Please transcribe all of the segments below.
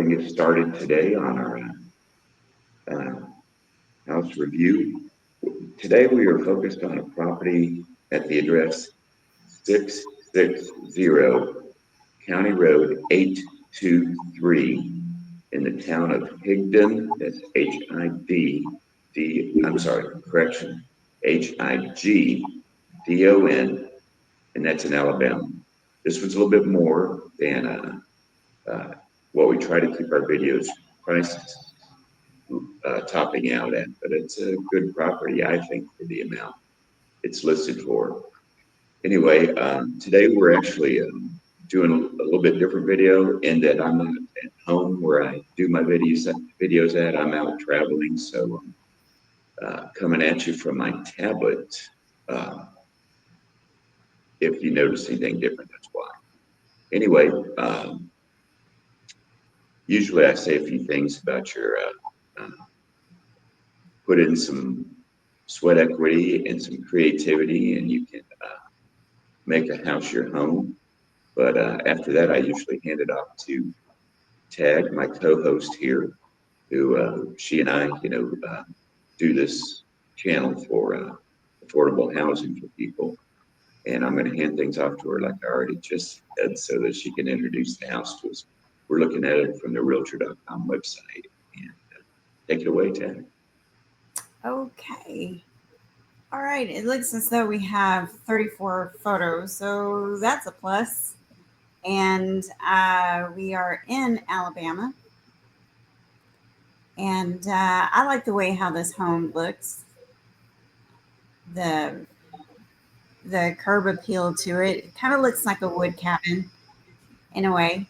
going to get started today on our house review. Today we are focused on a property at the address 660 County Road 823 in the town of Higdon. That's Higdon, and that's in Alabama. This was a little bit more than what we try to keep our videos prices topping out at, but it's a good property, I think, for the amount it's listed for. Anyway, today we're actually doing a little bit different video in that I'm not at home where I do my videos at. I'm out traveling, so coming at you from my tablet. If you notice anything different, that's why. Anyway, usually I say a few things about your put in some sweat equity and some creativity, and you can make a house your home. But after that, I usually hand it off to Tagg, my co-host here, who she and I, do this channel for affordable housing for people. And I'm going to hand things off to her, like I already just said, so that she can introduce the house to us. We're looking at it from the Realtor.com website. And take it away, Tagg. Okay. All right. It looks as though we have 34 photos, so that's a plus. And we are in Alabama. And I like the way how this home looks. The curb appeal to it. It kind of looks like a wood cabin in a way.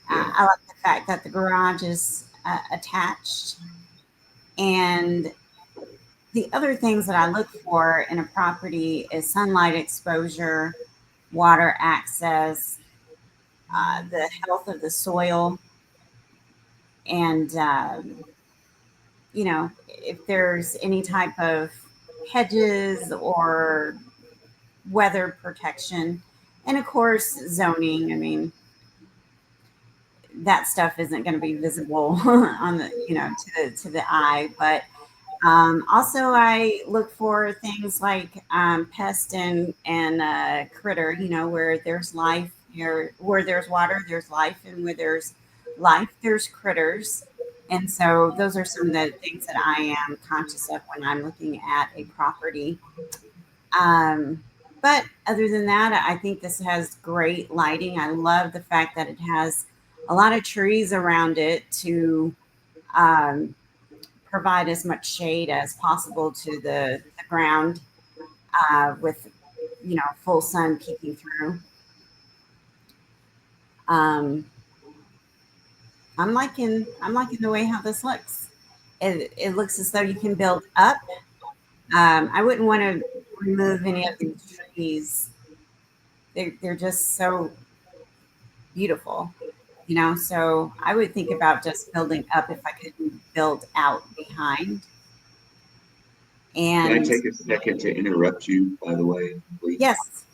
I like the fact that the garage is attached. And the other things that I look for in a property is sunlight exposure, water access, the health of the soil, and if there's any type of hedges or weather protection, and of course zoning. I mean, that stuff isn't going to be visible on the to the eye, but also I look for things like pest and critter. Where there's life, where there's water, there's life, and where there's life, there's critters. And so those are some of the things that I am conscious of when I'm looking at a property. But other than that, I think this has great lighting. I love the fact that it has a lot of trees around it to um, provide as much shade as possible to the ground with, full sun peeking through. Um, I'm liking the way how this looks. It looks as though you can build up. I wouldn't want to remove any of these trees. They're just so beautiful, So I would think about just building up if I couldn't build out behind. Can I And take a second to interrupt you, by the way, please? yes,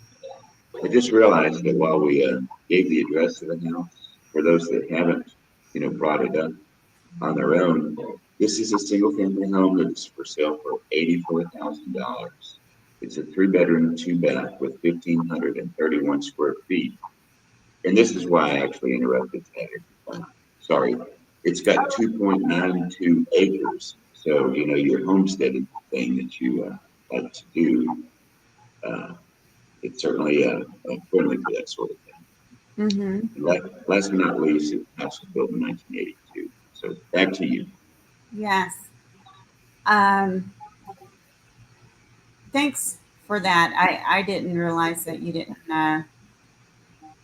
I just realized that while we gave the address of the house, for those that haven't, brought it up on their own, this is a single-family home that is for sale for $84,000. It's a 3-bedroom, 2-bath with 1,531 square feet. And this is why I actually interrupted that. Sorry. It's got 2.92 acres. So, your homesteading thing that you like to do, it's certainly friendly for that sort of thing. mm-hmm. Last but not least, the house was built in 1982. So back to you. Yes. Um, Thanks for that. I didn't realize that you didn't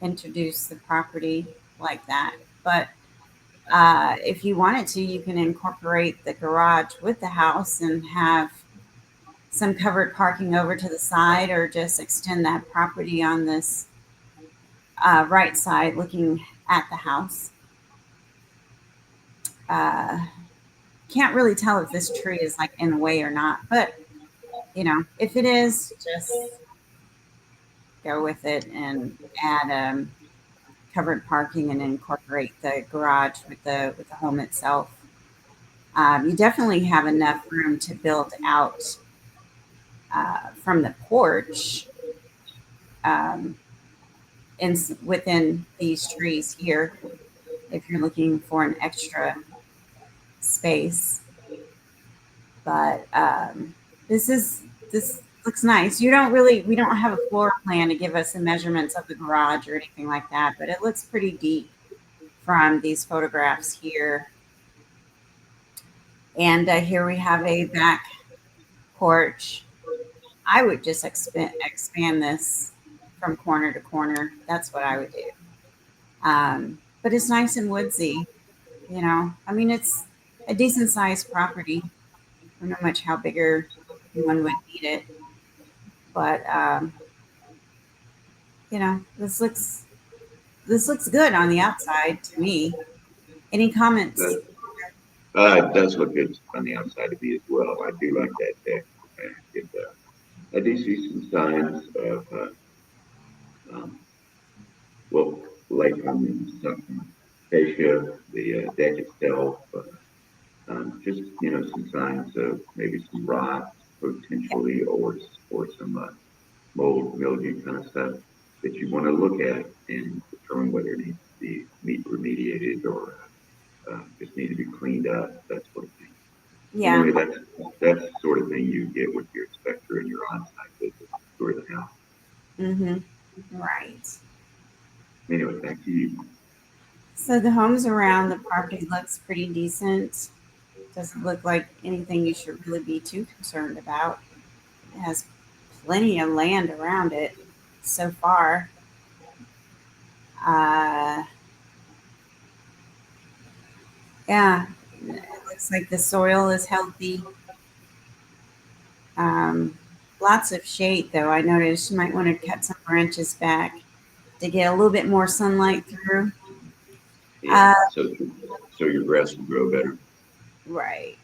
introduce the property like that. But if you wanted to, you can incorporate the garage with the house and have some covered parking over to the side, or just extend that property on this right side looking at the house. Uh, can't really tell if this tree is like in the way or not, but if it is, just go with it and add covered parking and incorporate the garage with the home itself. You definitely have enough room to build out from the porch um, within these trees here if you're looking for an extra space. But this looks nice. We don't have a floor plan to give us the measurements of the garage or anything like that, but it looks pretty deep from these photographs here. And here we have a back porch. I would just expand this from corner to corner. That's what I would do. But it's nice and woodsy, you know. I mean, it's a decent sized property. I don't know much how bigger one would need it, but you know, this looks good on the outside to me. Any comments? That, it does look good on the outside of me as well. I do like that deck. And I do see some signs of, um, well, like some fascia, the deck itself, just, some signs of maybe some rot potentially, or some mold, mildew kind of stuff that you want to look at and determine whether it needs to be remediated or just need to be cleaned up, that sort of thing. Yeah. Anyway, that's the sort of thing you get with your inspector and your on-site visit tour of the house. Mm-hmm. Right. Anyway, back to you. So the homes around the property looks pretty decent. Doesn't look like anything you should really be too concerned about. It has plenty of land around it so far. Uh, yeah, it looks like the soil is healthy. Um, Lots of shade, though. I noticed you might want to cut some branches back to get a little bit more sunlight through. Yeah, Uh, so your grass will grow better. right.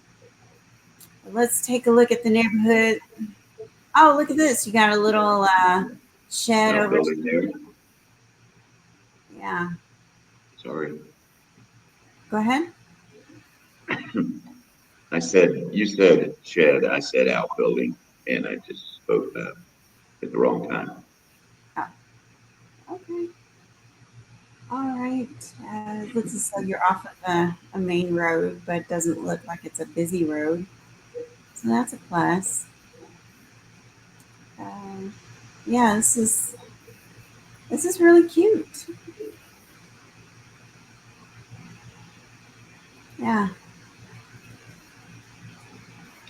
Let's take a look at the neighborhood. Oh, look at this. You got a little shed over. Outbuilding there. Yeah. Sorry. Go ahead. You said shed, I said outbuilding, and I just spoke at the wrong time. Oh, okay. All right. Looks as though you're off of a main road, but it doesn't look like it's a busy road. So that's a plus. Um, yeah, this is really cute. Yeah,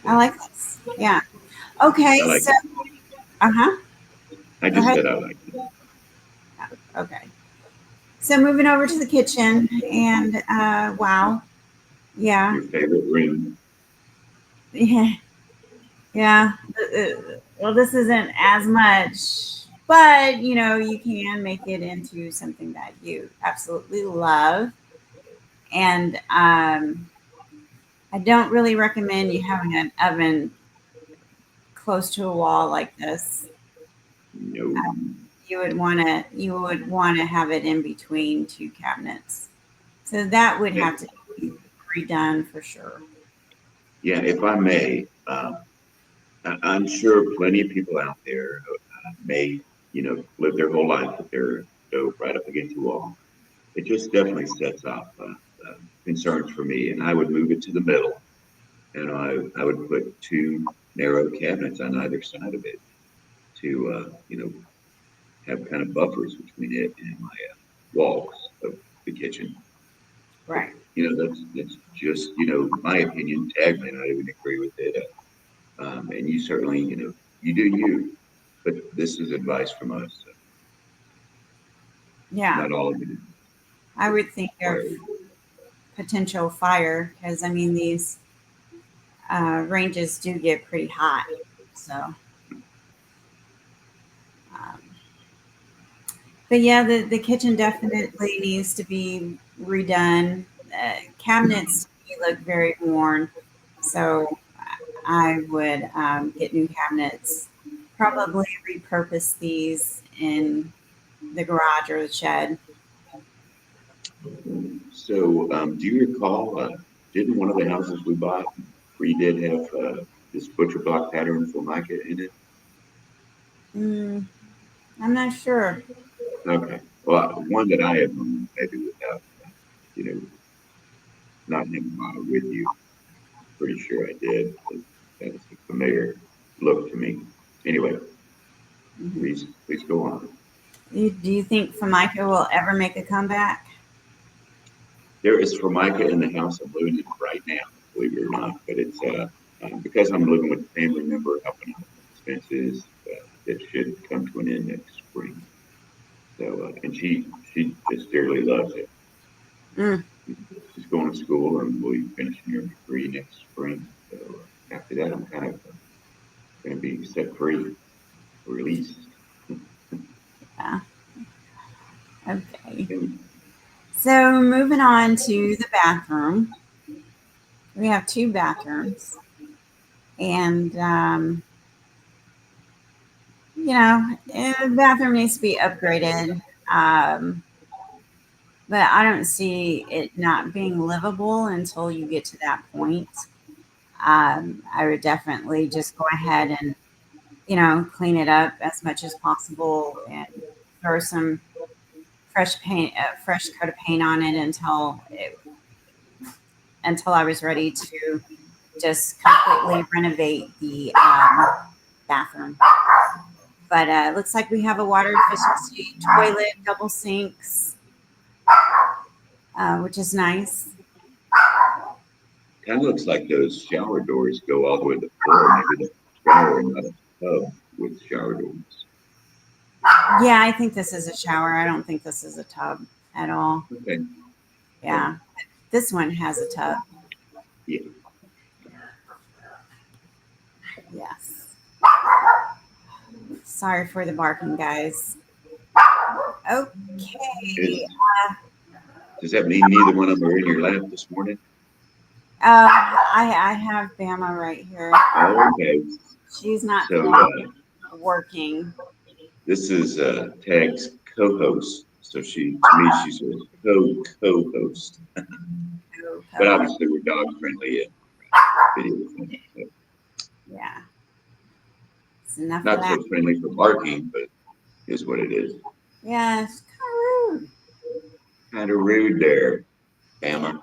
I like this. Yeah. Okay. I like So, it. uh-huh. I Go just ahead. said I like it. Okay. So moving over to the kitchen, and wow. Yeah. Your favorite room. Yeah. Yeah. Well, this isn't as much, but you know, you can make it into something that you absolutely love. And I don't really recommend you having an oven close to a wall like this. No. You would want to have it in between two cabinets. So that would Yeah, have to be redone for sure. yeah. If I may, I'm sure plenty of people out there may, live their whole life with their stove right up against the wall. It just definitely sets off concerns for me, and I would move it to the middle, and I would put two narrow cabinets on either side of it to, have kind of buffers between it and my walls of the kitchen. But, Right. that's just, my opinion. Tag may not even agree with it. And you certainly, you do you, but this is advice from us. Yeah. Not all of it I is would think of required. potential fire because I mean these ranges do get pretty hot. So, um, but yeah, the kitchen definitely needs to be redone. Cabinets to me look very worn, so I would get new cabinets. Probably repurpose these in the garage or the shed. So, do you recall, didn't one of the houses we bought, we did have, this butcher block pattern formica in it? Mm, I'm not sure. Okay, well, one that I have owned, maybe without, you know, not having bought it with you, pretty sure I did, but that's a familiar look to me. Anyway, Mhm. please go on. Do you think Formica will ever make a comeback? There is formica in the house I'm living in right now, believe it or not, but it's, because I'm living with a family member helping out with expenses, it should come to an end next spring. So, and she just dearly loves it. Mm, She's going to school and will be finishing her degree next spring. So after that, I'm kind of going to be set free, released. yeah. Okay. And So moving on to the bathroom. We have two bathrooms, and the bathroom needs to be upgraded. Um, but I don't see it not being livable until you get to that point. I would definitely just go ahead and clean it up as much as possible and throw some fresh paint, a fresh coat of paint on it until I was ready to just completely renovate the bathroom. But it looks like we have a water efficiency toilet, double sinks, which is nice. kind of looks like those shower doors go all the way to the floor. Maybe the shower and not a tub with shower doors. Yeah, I think this is a shower. I don't think this is a tub at all. Okay. Well, Yeah, this one has a tub. yeah. Yes. Sorry for the barking, guys. Okay. Is, does that mean neither one of them are in your lap this morning? I have Bama right here. Oh, okay. She's not So, working. this is Tagg's co-host. So to me, she's a co-host. Oh, But ho, ho. obviously, we're dog friendly and video friendly. So Yeah. It's enough of not that. so friendly for barking, but is what it is. Yeah, it's kind of rude. Kind of rude there, Yeah. Bama.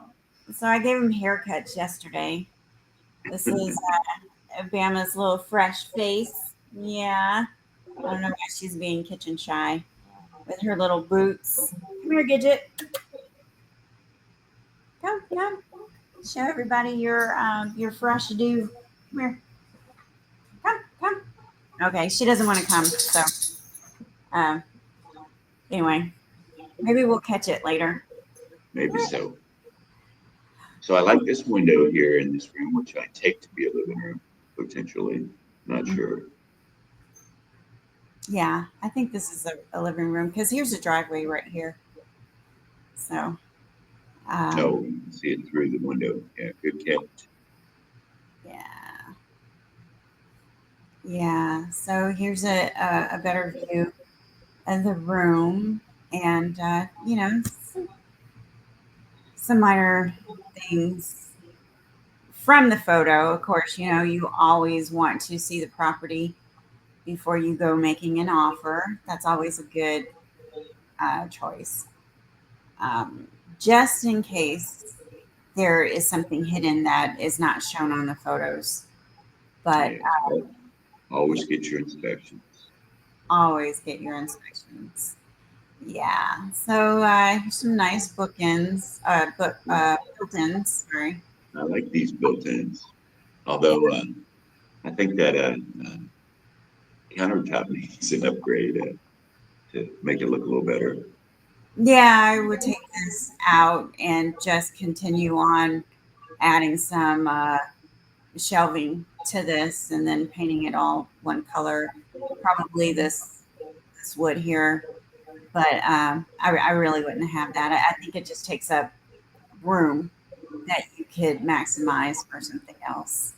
So I gave him haircuts yesterday. This is Bama's little fresh face. Yeah. I don't know why she's being kitchen shy with her little boots. Come here, Gidget. Come, come. Show everybody your fresh do. Come here. Come, come. Okay, she doesn't want to come. So um, anyway, maybe we'll catch it later. Maybe so. So I like this window here in this room, which I take to be a living room, potentially. Not Mhm. sure. Yeah, I think this is a living room because here's a driveway right here. So No, you can see it through the window. Yeah, good catch. yeah, yeah. So here's a better view of the room, and some minor things from the photo. Of course, you always want to see the property before you go making an offer. That's always a good choice. Um, just in case there is something hidden that is not shown on the photos. But Yes. Well, yeah, always get your inspections. always get your inspections. Yeah. So here's some nice bookends, built-ins. Sorry. I like these built-ins. Yeah. Although I think that countertop needs an upgrade to make it look a little better. Yeah, I would take this out and just continue on adding some shelving to this, and then painting it all one color. Probably this wood here, but I really wouldn't have that. I think it just takes up room that you could maximize for something else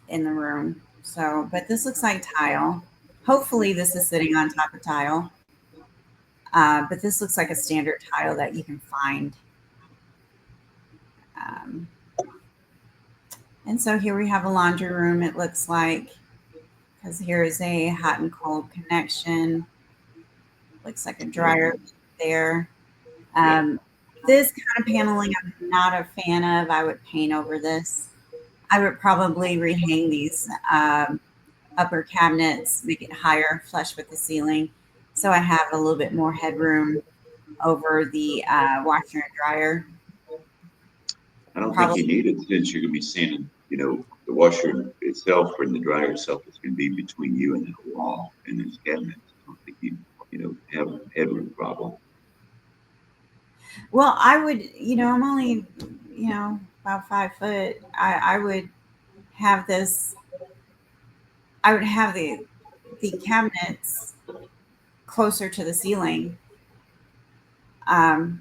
in the room. So, but this looks like tile. Hopefully, this is sitting on top of tile. But this looks like a standard tile that you can find. Um, and so here we have a laundry room, it looks like, because here is a hot and cold connection. Looks like a dryer there. Yeah. Um, this kind of paneling I'm not a fan of. I would paint over this. I would probably rehang these upper cabinets, make it higher, flush with the ceiling, so I have a little bit more headroom over the washer and dryer. I don't think Probably, you need it since you're gonna be sanding, the washer itself or the dryer itself is gonna be between you and that wall and those cabinets. I don't think have a headroom problem. well, I would, I'm only, about 5 foot. I would have this. I would have the cabinets closer to the ceiling,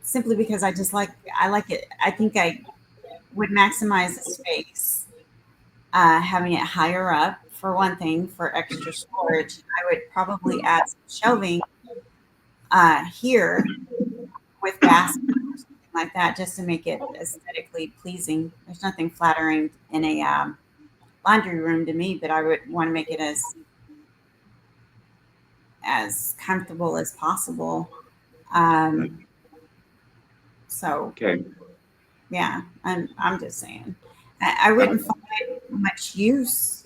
simply because I like it. I think I would maximize the space, having it higher up for one thing for extra storage. I would probably add some shelving here with baskets or something like that, just to make it aesthetically pleasing. There's nothing flattering in a laundry room to me, but I would want to make it as comfortable as possible. Um, so Okay. yeah, I'm just saying, I wouldn't find much use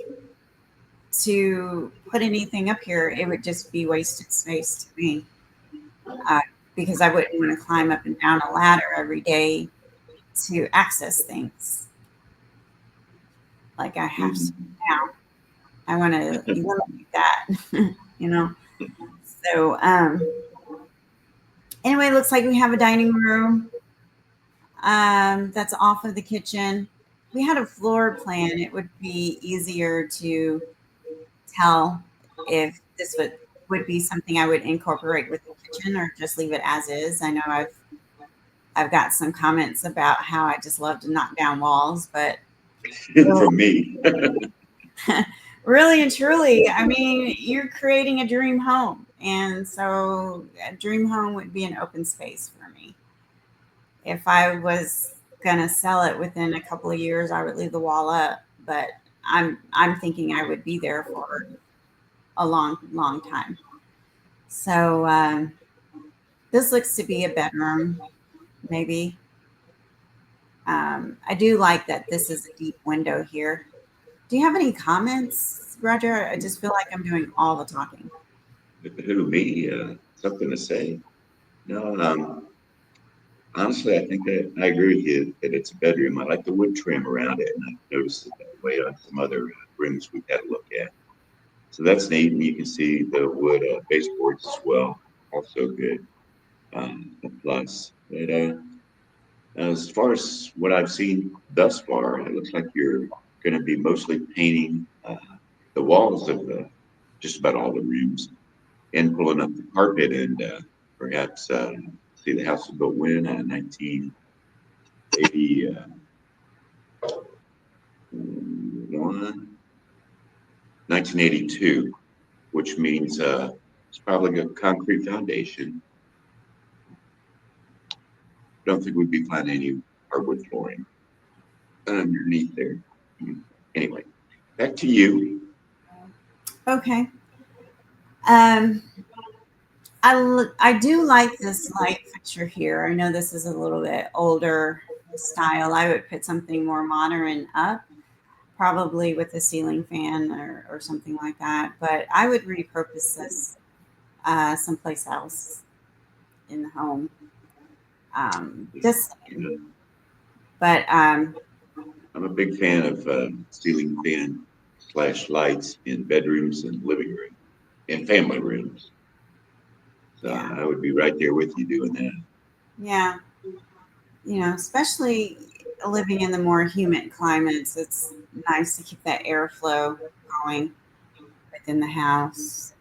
to put anything up here. It would just be wasted space to me, uh, because I wouldn't want to climb up and down a ladder every day to access things like I have to Mhm. now. I want to eliminate that, you know. So anyway, it looks like we have a dining room that's off of the kitchen. If we had a floor plan, it would be easier to tell if this would be something I would incorporate with the kitchen or just leave it as is. I know I've got some comments about how I just love to knock down walls, but really, From me. really and truly, I mean, you're creating a dream home. And so a dream home would be an open space for me. If I was gonna sell it within a couple of years, I would leave the wall up, but I'm thinking I would be there for a long, long time. So this looks to be a bedroom, maybe. I do like that this is a deep window here. Do you have any comments, Roger? I just feel like I'm doing all the talking. Who, me? Something to say? No, honestly, I think that I agree with you that it's a bedroom. I like the wood trim around it, and I've noticed it that way on some other rooms we've had a look at. So that's neat, and you can see the wood baseboards as well. Also good, a plus. But as far as what I've seen thus far, it looks like you're going to be mostly painting the walls of just about all the rooms and pulling up the carpet and perhaps see the house was built when 1981, 1982, which means it's probably a concrete foundation. Don't think we'd be finding any hardwood flooring underneath there. Anyway, back to you. Okay. Um, I do like this light fixture here. I know this is a little bit older style. I would put something more modern up, probably with a ceiling fan or something like that. But I would repurpose this someplace else in the home. Just saying. Yeah, But I'm a big fan of ceiling fan slash lights in bedrooms and living room and family rooms. So yeah, I would be right there with you doing that. yeah, especially living in the more humid climates, it's nice to keep that airflow going within the house.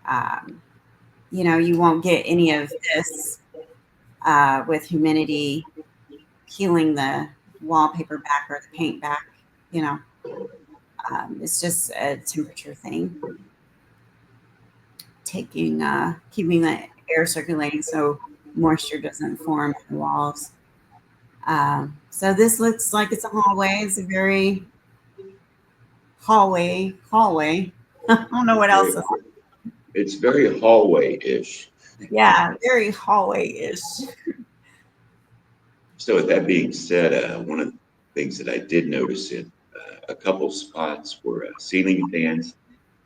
Um, you won't get any of this with humidity peeling the wallpaper back or the paint back. You know, it's just a temperature thing, keeping the air circulating so moisture doesn't form in the walls. So this looks like it's a hallway. It's a very hallway. I don't know It's what else. very hallway-ish. Yeah, very hallway-ish. So with that being said, one of the things that I did notice in a couple spots were ceiling fans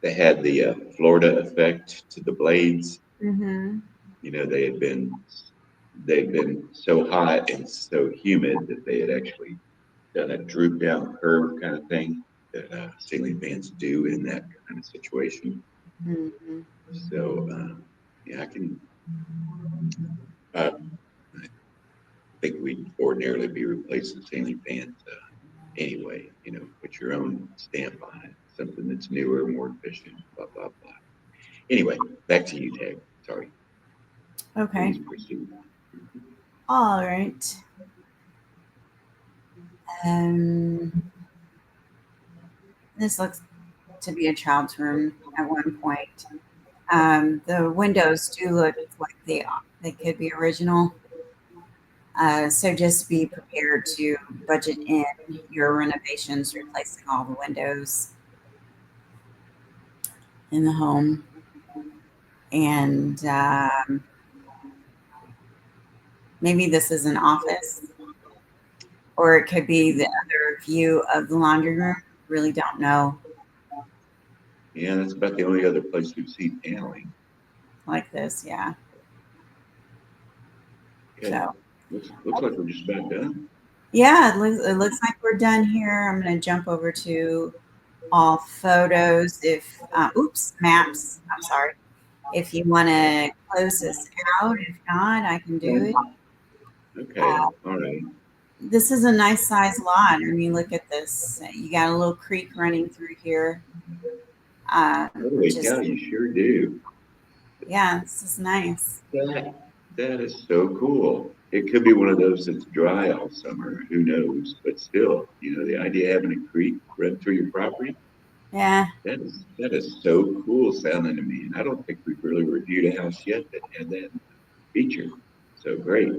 that had the Florida effect to the blades. Mm-hmm. You know, they've been so hot and so humid that they had actually done a droop down curve kind of thing that ceiling fans do in that kind of situation. Mm-hmm. So yeah, I think we'd ordinarily be replacing ceiling fans anyway. You know, put your own stamp on it, something that's newer, more efficient, blah blah blah. Anyway, back to you, Tagg. Sorry, Okay. please proceed. All right. Um, this looks to be a child's room at one point. The windows do look like they could be original. So just be prepared to budget in your renovations, replacing all the windows in the home. And maybe this is an office, or it could be the other view of the laundry room. Really don't know. Yeah, that's about the only other place we've seen paneling. Like this, yeah. Okay, So looks like we're just about done. yeah, it looks like we're done here. I'm going to jump over to all photos. If oops, maps. I'm sorry. If you want to close this out, if not, I can do it. Okay, all right. This is a nice size lot. I mean, look at this. You got a little creek running through here, which Holy is, cow, you sure do. yeah, this is nice. That is so cool. It could be one of those that's dry all summer. Who knows? But still, you know, the idea of having a creek run through your property, Yeah, that is so cool sounding to me. And I don't think we've really reviewed a house yet that had that feature. So great.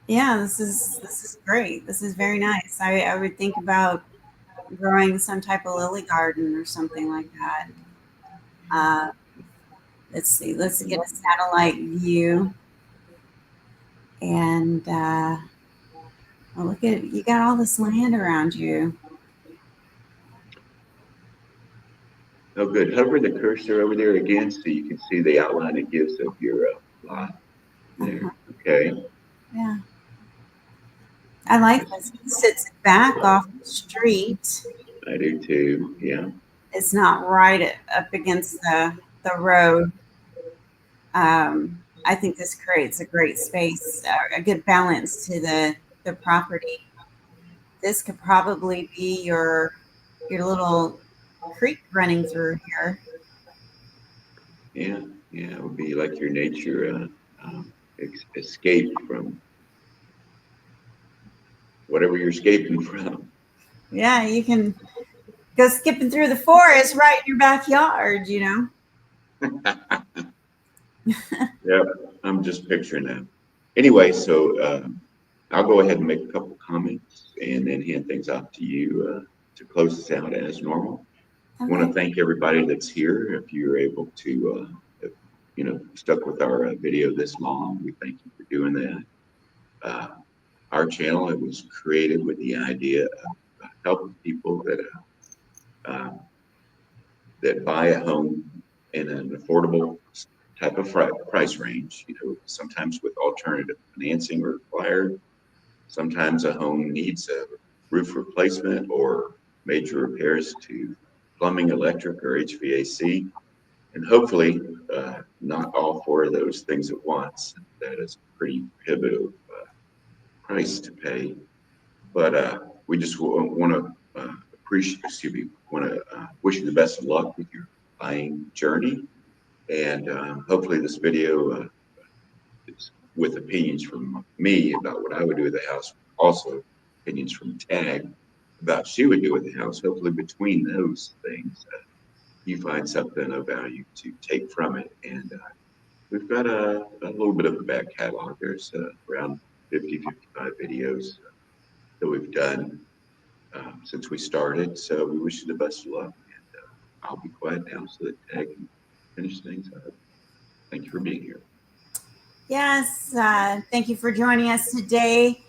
yeah, this is great. This is very nice. I would think about growing some type of lily garden or something like that. Uh, let's see. Let's get a satellite view, and well, look at you got all this land around you. Oh, good. Hover the cursor over there again so you can see the outline it gives of your lot Uh-huh. there. Okay, Yeah, I like this. It sits back off the street. I do too. Yeah, It's not right up against the road. I think this creates a great space, a good balance to the property. This could probably be your little creek running through here. yeah, yeah. It would be like your nature escape from whatever you're escaping from. Yeah, you can go skipping through the forest right in your backyard. Yeah, I'm just picturing that. Anyway, so I'll go ahead and make a couple comments and then hand things off to you to close this out as normal. I want to Okay. thank everybody that's here. If you're able to, stuck with our video this long, we thank you for doing that. Uh, our channel, it was created with the idea of helping people uh, that buy a home in an affordable type of price range. You know, sometimes with alternative financing required. Sometimes a home needs a roof replacement or major repairs to plumbing, electric, or HVAC. And hopefully, not all four of those things at once. That is a pretty prohibitive price to pay. But we just want to appreciate, excuse me, want to wish you the best of luck with your buying journey. And hopefully, this video is with opinions from me about what I would do with the house, also opinions from Tagg about what she would do with the house. Hopefully, between those things, you find something of value to take from it. And we've got a little bit of a back catalog. There's around 50, 55 videos that we've done since we started. So we wish you the best of luck. And I'll be quiet now so that Tagg can finish things up. Thank you for being here. Yes, thank you for joining us today.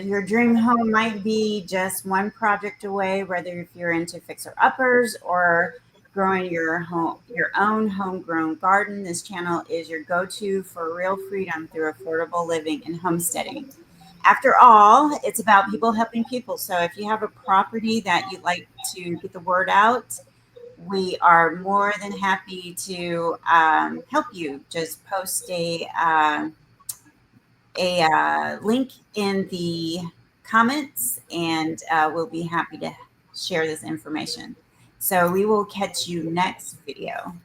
Your dream home might be just one project away, whether if you're into fixer uppers or growing your own homegrown garden. This channel is your go-to for real freedom through affordable living and homesteading. After all, it's about people helping people. So if you have a property that you'd like to get the word out, we are more than happy to help you. Just post a link in the comments, and we'll be happy to share this information. So we will catch you next video.